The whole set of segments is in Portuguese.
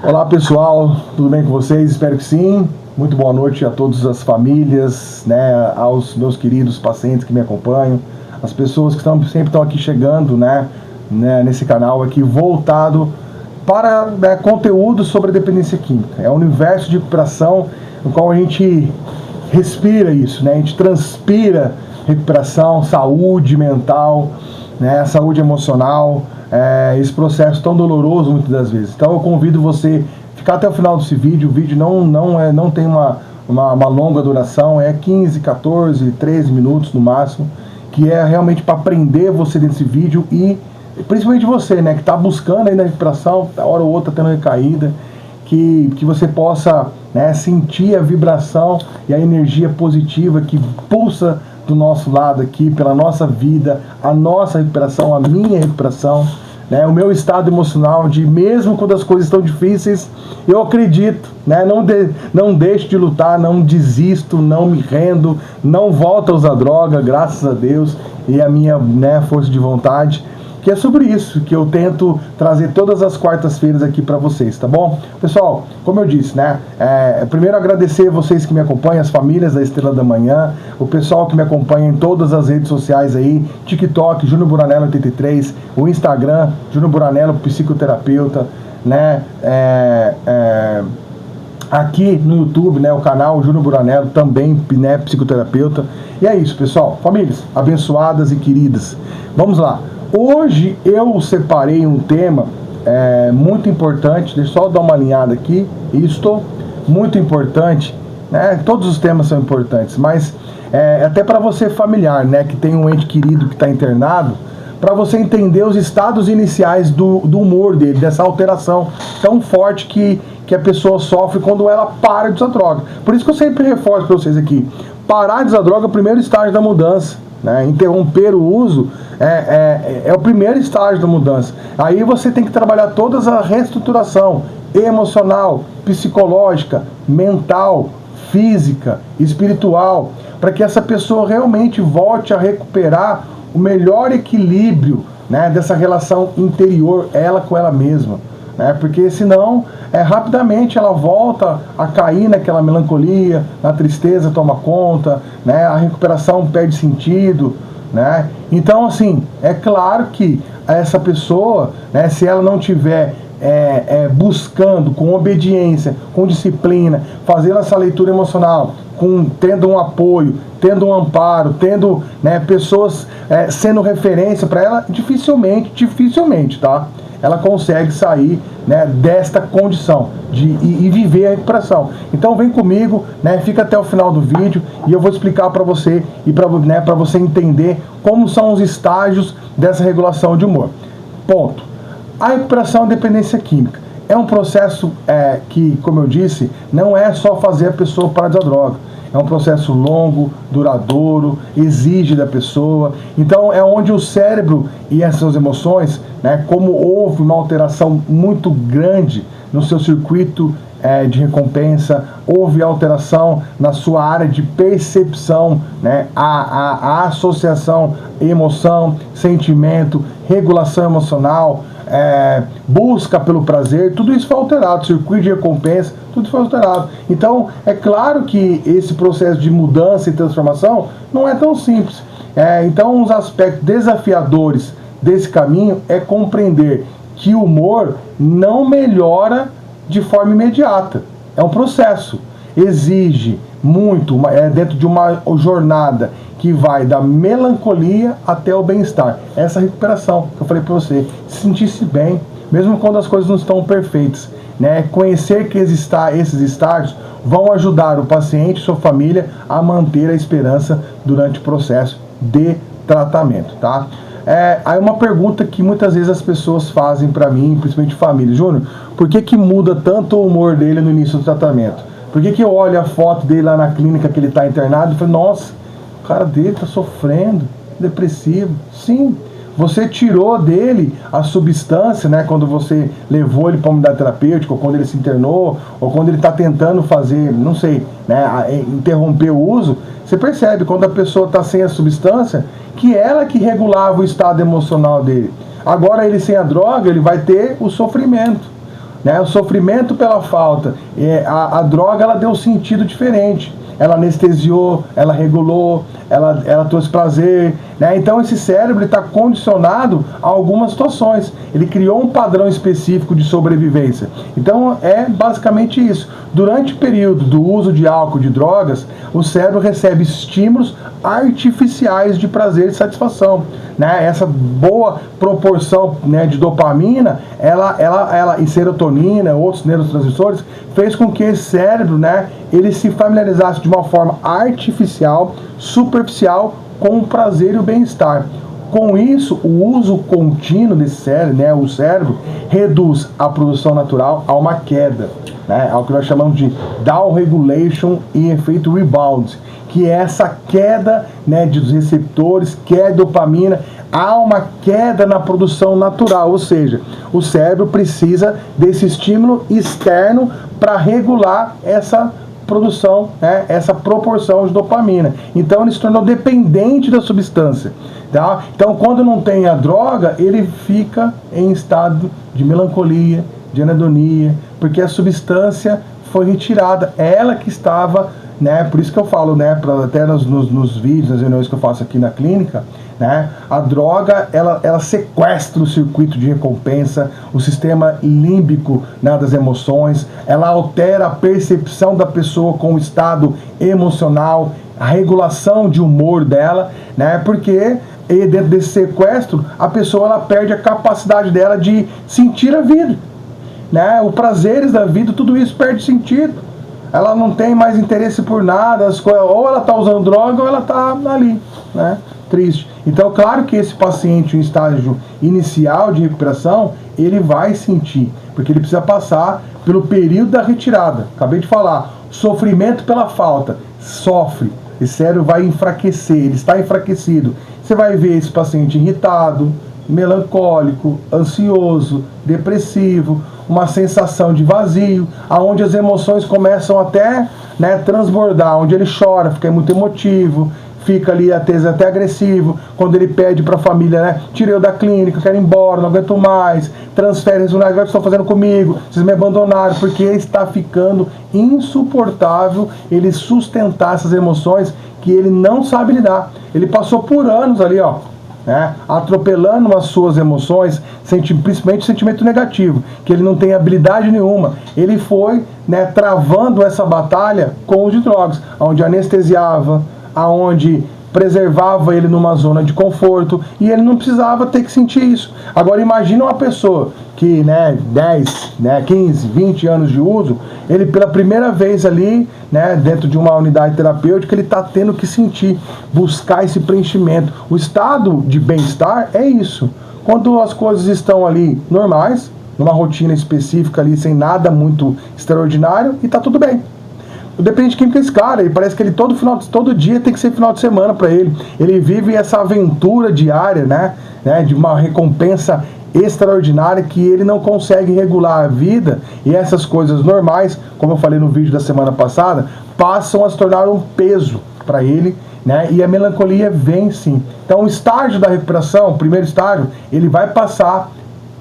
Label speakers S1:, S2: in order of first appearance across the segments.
S1: Olá pessoal, tudo bem com vocês? Espero que sim. Muito boa noite a todas as famílias, né, aos meus queridos pacientes que me acompanham, as pessoas que sempre estão aqui chegando, né, nesse canal aqui voltado para conteúdo sobre a dependência química. É um universo de recuperação no qual a gente respira isso, né, a gente transpira recuperação, saúde mental, né, saúde emocional, esse processo tão doloroso muitas das vezes. Então eu convido você a ficar até o final desse vídeo. O vídeo não tem uma longa duração, é 15, 14, 13 minutos no máximo, que é realmente para aprender você desse vídeo e principalmente você, né, que está buscando aí na recuperação, a hora ou outra tendo recaída, que você possa, né, sentir a vibração e a energia positiva que pulsa do nosso lado aqui, pela nossa vida, a nossa recuperação, a minha recuperação, né, o meu estado emocional de mesmo quando as coisas estão difíceis, eu acredito, né, não deixo de lutar, não desisto, não me rendo, não volto a usar droga, graças a Deus, e a minha, né, força de vontade, que é sobre isso que eu tento trazer todas as quartas-feiras aqui para vocês, tá bom? Pessoal, como eu disse, né, primeiro agradecer vocês que me acompanham, as famílias da Estrela da Manhã, o pessoal que me acompanha em todas as redes sociais aí, TikTok, Júnior Buranello 83, o Instagram, Júnior Buranello, psicoterapeuta, né, aqui no YouTube, né, o canal Júnior Buranello, também, né, psicoterapeuta. E é isso, pessoal, famílias abençoadas e queridas. Vamos lá. Hoje eu separei um tema muito importante, deixa eu só dar uma alinhada aqui, isto, muito importante, né? Todos os temas são importantes, mas até para você familiar, né, que tem um ente querido que está internado, para você entender os estados iniciais do humor dele, dessa alteração tão forte que a pessoa sofre quando ela para de usar droga. Por isso que eu sempre reforço para vocês aqui, parar de usar droga é o primeiro estágio da mudança. Né? Interromper o uso é o primeiro estágio da mudança. Aí você tem que trabalhar toda a reestruturação emocional, psicológica, mental, física, espiritual, para que essa pessoa realmente volte a recuperar o melhor equilíbrio, né, dessa relação interior, ela com ela mesma. Né? Porque senão, rapidamente ela volta a cair naquela melancolia, na tristeza toma conta, né? A recuperação perde sentido, né? Então, assim, é claro que essa pessoa, né, se ela não tiver buscando com obediência, com disciplina, fazendo essa leitura emocional, tendo um apoio, tendo um amparo, tendo, né, pessoas sendo referência para ela, dificilmente, tá? Ela consegue sair, né, desta condição e viver a recuperação. Então vem comigo, né, fica até o final do vídeo e eu vou explicar para você e para você entender como são os estágios dessa regulação de humor. Ponto. A recuperação da dependência química é um processo que, como eu disse, não é só fazer a pessoa parar de usar droga. É um processo longo, duradouro, exige da pessoa. Então é onde o cérebro e as suas emoções, né, como houve uma alteração muito grande no seu circuito de recompensa, houve alteração na sua área de percepção, né, a associação emoção, sentimento, regulação emocional, busca pelo prazer, tudo isso foi alterado, circuito de recompensa, tudo foi alterado. Então, é claro que esse processo de mudança e transformação não é tão simples. Então, os aspectos desafiadores desse caminho é compreender que o humor não melhora de forma imediata. É um processo. Exige muito, dentro de uma jornada que vai da melancolia até o bem-estar. Essa recuperação que eu falei para você, sentir-se bem, mesmo quando as coisas não estão perfeitas. Né? Conhecer que esses estágios vão ajudar o paciente e sua família a manter a esperança durante o processo de tratamento. Tá? Aí uma pergunta que muitas vezes as pessoas fazem para mim, principalmente família: Júnior, por que muda tanto o humor dele no início do tratamento? Por que eu olho a foto dele lá na clínica que ele está internado e falo, nossa, o cara dele está sofrendo, depressivo? Sim, você tirou dele a substância, né, quando você levou ele para uma unidade terapêutica, ou quando ele se internou, ou quando ele está tentando fazer, não sei, né, interromper o uso. Você percebe, quando a pessoa está sem a substância, que ela que regulava o estado emocional dele. Agora ele sem a droga, ele vai ter o sofrimento. né? O sofrimento pela falta, a droga ela deu sentido diferente. Ela anestesiou, ela regulou, ela trouxe prazer, né? Então esse cérebro está condicionado a algumas situações. Ele criou um padrão específico de sobrevivência. Então é basicamente isso. Durante o período do uso de álcool, de drogas, o cérebro recebe estímulos artificiais de prazer e satisfação, né? Essa boa proporção, né, de dopamina, ela e serotonina, outros neurotransmissores, fez com que esse cérebro, né, ele se familiarizasse de uma forma artificial, superficial, com o prazer e o bem-estar. Com isso, o uso contínuo desse cérebro, né, o cérebro, reduz a produção natural a uma queda, né, ao que nós chamamos de down regulation e efeito rebound, que é essa queda, né, dos receptores, queda de dopamina, há uma queda na produção natural, ou seja, o cérebro precisa desse estímulo externo para regular essa produção, né, essa proporção de dopamina. Então ele se tornou dependente da substância. Tá? Então quando não tem a droga, ele fica em estado de melancolia, de anedonia, porque a substância foi retirada, ela que estava, né, por isso que eu falo, né, até nos vídeos, nas reuniões que eu faço aqui na clínica, né, a droga, ela sequestra o circuito de recompensa, o sistema límbico, né, das emoções, ela altera a percepção da pessoa com o estado emocional, a regulação de humor dela, né, porque dentro desse sequestro, a pessoa ela perde a capacidade dela de sentir a vida, né, os prazeres da vida, tudo isso perde sentido. Ela não tem mais interesse por nada, ou ela está usando droga ou ela está ali, né, triste. Então, claro que esse paciente em estágio inicial de recuperação, ele vai sentir, porque ele precisa passar pelo período da retirada. Acabei de falar, sofrimento pela falta, sofre, esse cérebro vai enfraquecer, ele está enfraquecido. Você vai ver esse paciente irritado, melancólico, ansioso, depressivo, uma sensação de vazio, aonde as emoções começam até, né, transbordar, onde ele chora, fica muito emotivo, fica ali até agressivo, quando ele pede para a família, né, tirei eu da clínica, quero ir embora, não aguento mais, transfere, o que estão fazendo comigo, vocês me abandonaram, porque está ficando insuportável ele sustentar essas emoções que ele não sabe lidar. Ele passou por anos ali, ó, né, atropelando as suas emoções, principalmente sentimento negativo, que ele não tem habilidade nenhuma. Ele foi, né, travando essa batalha com os de drogas, onde anestesiava, aonde preservava ele numa zona de conforto, e ele não precisava ter que sentir isso. Agora imagina uma pessoa que, né, 10, né, 15, 20 anos de uso, ele pela primeira vez ali, né, dentro de uma unidade terapêutica, ele está tendo que sentir, buscar esse preenchimento. O estado de bem-estar é isso. Quando as coisas estão ali normais, numa rotina específica ali, sem nada muito extraordinário, e está tudo bem. O dependente químico é esse cara, e parece que ele todo dia tem que ser final de semana para ele. Ele vive essa aventura diária, né, de uma recompensa extraordinária que ele não consegue regular a vida, e essas coisas normais, como eu falei no vídeo da semana passada, passam a se tornar um peso para ele, né, e a melancolia vem sim. Então o estágio da recuperação, o primeiro estágio, ele vai passar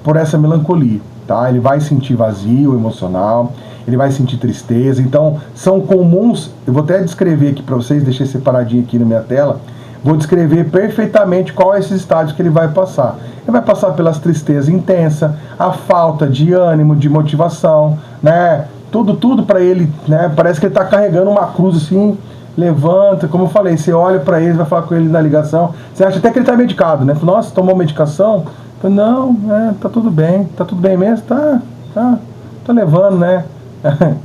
S1: por essa melancolia, tá? Ele vai sentir vazio emocional, ele vai sentir tristeza. Então são comuns, eu vou até descrever aqui para vocês, deixei separadinho aqui na minha tela, vou descrever perfeitamente qual é esse estágio que ele vai passar. Ele vai passar pelas tristezas intensas, a falta de ânimo, de motivação, né? Tudo para ele, né? Parece que ele está carregando uma cruz assim, levanta, como eu falei, você olha para ele, vai falar com ele na ligação, você acha até que ele está medicado, né? Nossa, tomou medicação? Não, tá tudo bem mesmo? Tá levando, né?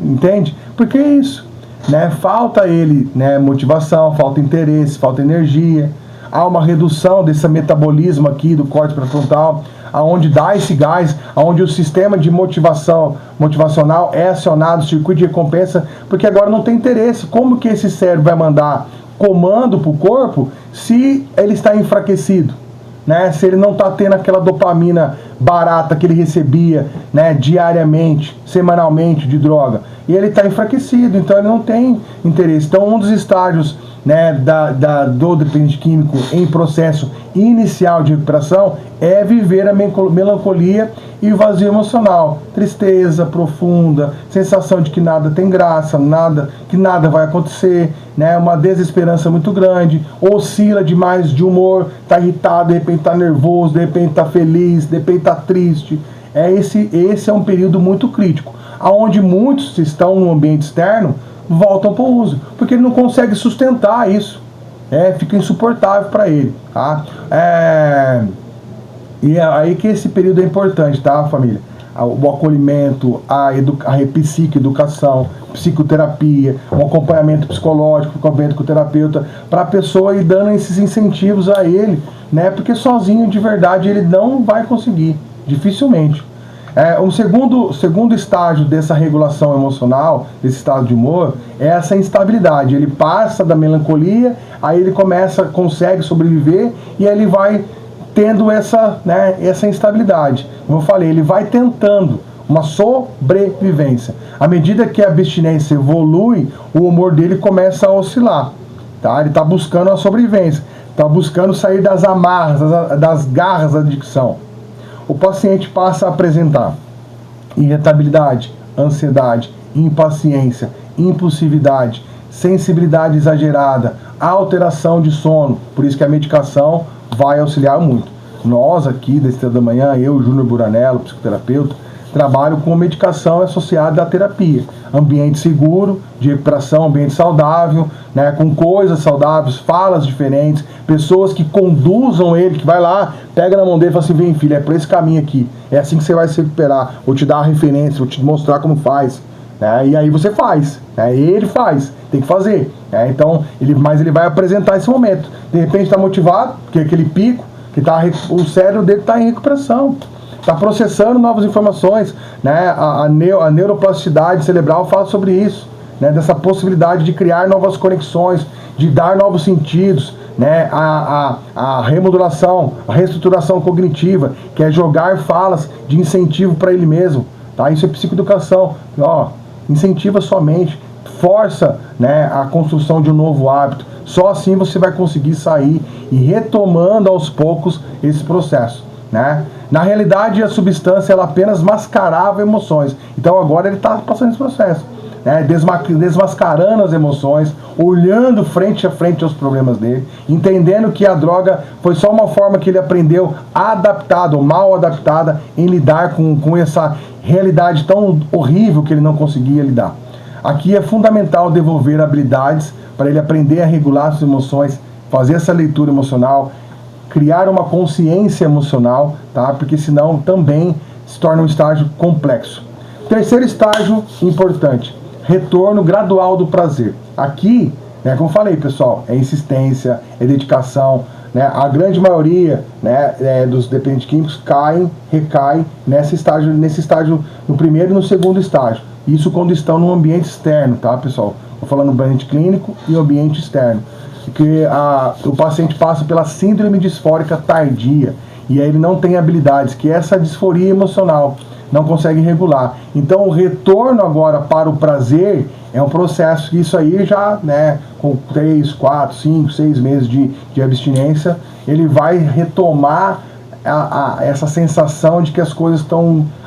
S1: Entende? Porque é isso, né? Falta ele, né, motivação, falta interesse, falta energia, há uma redução desse metabolismo aqui do córtex pré-frontal, aonde dá esse gás, aonde o sistema de motivacional é acionado, o circuito de recompensa, porque agora não tem interesse. Como que esse cérebro vai mandar comando para o corpo se ele está enfraquecido? Né, se ele não está tendo aquela dopamina barata que ele recebia, né, diariamente, semanalmente de droga, e ele está enfraquecido, então ele não tem interesse. Então um dos estágios, né, do dependente químico em processo inicial de recuperação é viver a melancolia e o vazio emocional, tristeza profunda, sensação de que nada tem graça, que nada vai acontecer, né, uma desesperança muito grande, oscila demais de humor, está irritado, de repente está nervoso, de repente está feliz, de repente está triste. Esse é um período muito crítico, onde muitos que estão no ambiente externo voltam para o uso, porque ele não consegue sustentar isso, fica insuportável para ele, tá? E é aí que esse período é importante, tá, família? O acolhimento, a psicoeducação, psicoterapia, um acompanhamento psicológico, acompanhamento com o terapeuta, para a pessoa ir dando esses incentivos a ele, né? Porque sozinho, de verdade, ele não vai conseguir, dificilmente. Um segundo estágio dessa regulação emocional, desse estado de humor, é essa instabilidade. Ele passa da melancolia, aí ele consegue sobreviver, e aí ele vai tendo essa instabilidade. Como eu falei, ele vai tentando uma sobrevivência. À medida que a abstinência evolui, o humor dele começa a oscilar. Tá? Ele está buscando a sobrevivência, está buscando sair das amarras, das garras da adicção. O paciente passa a apresentar irritabilidade, ansiedade, impaciência, impulsividade, sensibilidade exagerada, alteração de sono. Por isso que a medicação vai auxiliar muito. Nós aqui da Estrela da Manhã, eu, Júnior Buranello, psicoterapeuta, trabalho com medicação associada à terapia. Ambiente seguro, de recuperação, ambiente saudável, né, com coisas saudáveis, falas diferentes, pessoas que conduzam ele, que vai lá, pega na mão dele e fala assim, vem filho, é por esse caminho aqui, é assim que você vai se recuperar, vou te dar a referência, vou te mostrar como faz, né, e aí você faz, né, ele faz, tem que fazer, né, então, mas ele vai apresentar esse momento, de repente está motivado, porque aquele pico, o cérebro dele está em recuperação, está processando novas informações, né? A neuroplasticidade cerebral fala sobre isso, né? Dessa possibilidade de criar novas conexões, de dar novos sentidos, né? A remodulação, a reestruturação cognitiva, que é jogar falas de incentivo para ele mesmo, tá? Isso é psicoeducação, incentiva sua mente, força, né, a construção de um novo hábito. Só assim você vai conseguir sair e retomando aos poucos esse processo, né? Na realidade, a substância ela apenas mascarava emoções. Então agora ele está passando esse processo, né? Desmascarando as emoções, olhando frente a frente aos problemas dele, entendendo que a droga foi só uma forma que ele aprendeu adaptada ou mal adaptada em lidar com essa realidade tão horrível que ele não conseguia lidar. Aqui é fundamental devolver habilidades para ele aprender a regular suas emoções, fazer essa leitura emocional, criar uma consciência emocional, tá? Porque senão também se torna um estágio complexo. Terceiro estágio importante, retorno gradual do prazer. Aqui, né, como eu falei, pessoal, é insistência, é dedicação, né? A grande maioria, né, dos dependentes químicos recai nesse estágio, no primeiro e no segundo estágio. Isso quando estão no ambiente externo, tá, pessoal? Estou falando do ambiente clínico e o ambiente externo. Porque o paciente passa pela síndrome disfórica tardia e aí ele não tem habilidades, que é essa disforia emocional, não consegue regular. Então o retorno agora para o prazer é um processo que isso aí já, né, com 3, 4, 5, 6 meses de abstinência, ele vai retomar essa sensação de que as coisas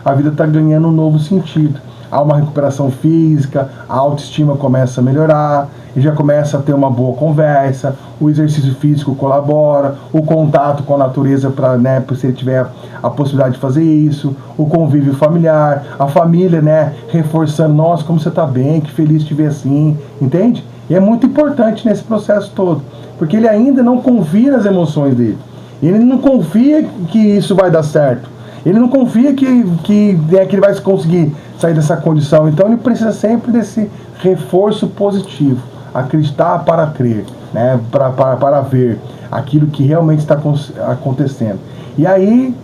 S1: a vida está ganhando um novo sentido. Há uma recuperação física, a autoestima começa a melhorar, e já começa a ter uma boa conversa, o exercício físico colabora, o contato com a natureza, né, se ele tiver a possibilidade de fazer isso, o convívio familiar, a família, né, reforçando, nossa, como você está bem, que feliz te ver assim, entende? E é muito importante nesse processo todo, porque ele ainda não confia nas emoções dele, ele não confia que isso vai dar certo, ele não confia que ele vai conseguir sair dessa condição. Então ele precisa sempre desse reforço positivo, acreditar para crer, né? para ver aquilo que realmente está acontecendo. E aí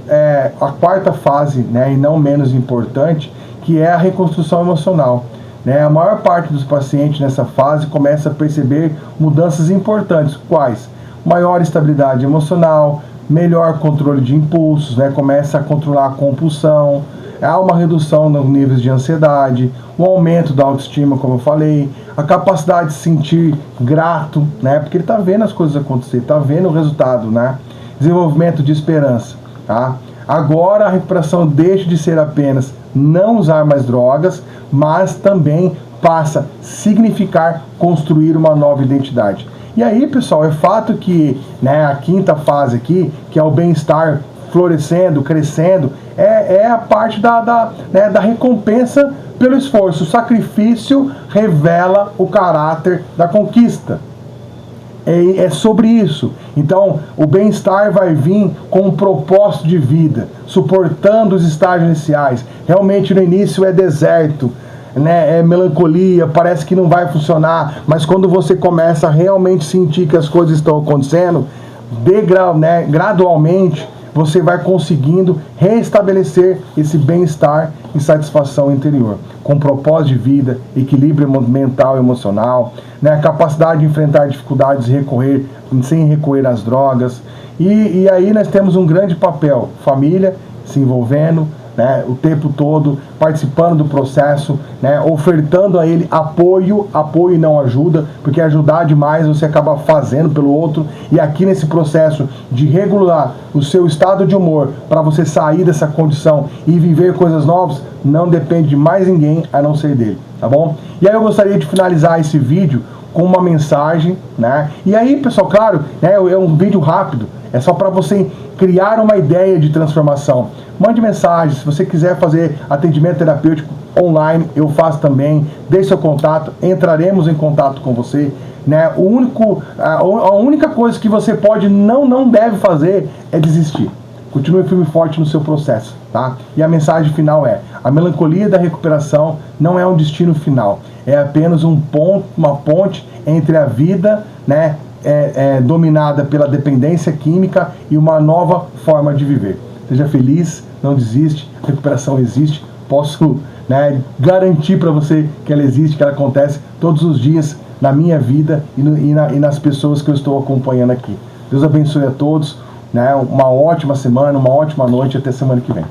S1: a quarta fase, né, e não menos importante, que é a reconstrução emocional, né? A maior parte dos pacientes nessa fase começa a perceber mudanças importantes. Quais? Maior estabilidade emocional, melhor controle de impulsos, né? Começa a controlar a compulsão, há uma redução nos níveis de ansiedade, o aumento da autoestima, como eu falei, a capacidade de se sentir grato, né? Porque ele está vendo as coisas acontecer, está vendo o resultado, né? Desenvolvimento de esperança, tá? Agora a recuperação deixa de ser apenas não usar mais drogas, mas também passa a significar construir uma nova identidade. E aí, pessoal, é fato que, né, a quinta fase aqui, que é o bem-estar florescendo, crescendo, é a parte da recompensa pelo esforço. O sacrifício revela o caráter da conquista. É sobre isso. Então, o bem-estar vai vir com um propósito de vida, suportando os estágios iniciais. Realmente, no início é deserto, né? É melancolia, parece que não vai funcionar, mas quando você começa a realmente sentir que as coisas estão acontecendo, gradualmente, você vai conseguindo restabelecer esse bem-estar e satisfação interior, com propósito de vida, equilíbrio mental e emocional, né, a capacidade de enfrentar dificuldades sem recorrer às drogas. E aí nós temos um grande papel, família se envolvendo, né, o tempo todo, participando do processo, né, ofertando a ele apoio e não ajuda, porque ajudar demais você acaba fazendo pelo outro. E aqui nesse processo de regular o seu estado de humor para você sair dessa condição e viver coisas novas, não depende de mais ninguém a não ser dele, tá bom? E aí eu gostaria de finalizar esse vídeo com uma mensagem, né? E aí, pessoal, claro, né, é um vídeo rápido, é só para você criar uma ideia de transformação. Mande mensagem, se você quiser fazer atendimento terapêutico online, eu faço também. Deixe seu contato, entraremos em contato com você, né? A única coisa que você não deve fazer é desistir. Continue firme e forte no seu processo, tá? E a mensagem final é: a melancolia da recuperação não é um destino final, é apenas uma ponte entre a vida, né, dominada pela dependência química e uma nova forma de viver. Seja feliz, não desiste, a recuperação existe, posso, né, garantir para você que ela existe, que ela acontece todos os dias na minha vida e nas pessoas que eu estou acompanhando aqui. Deus abençoe a todos, né, uma ótima semana, uma ótima noite, até semana que vem.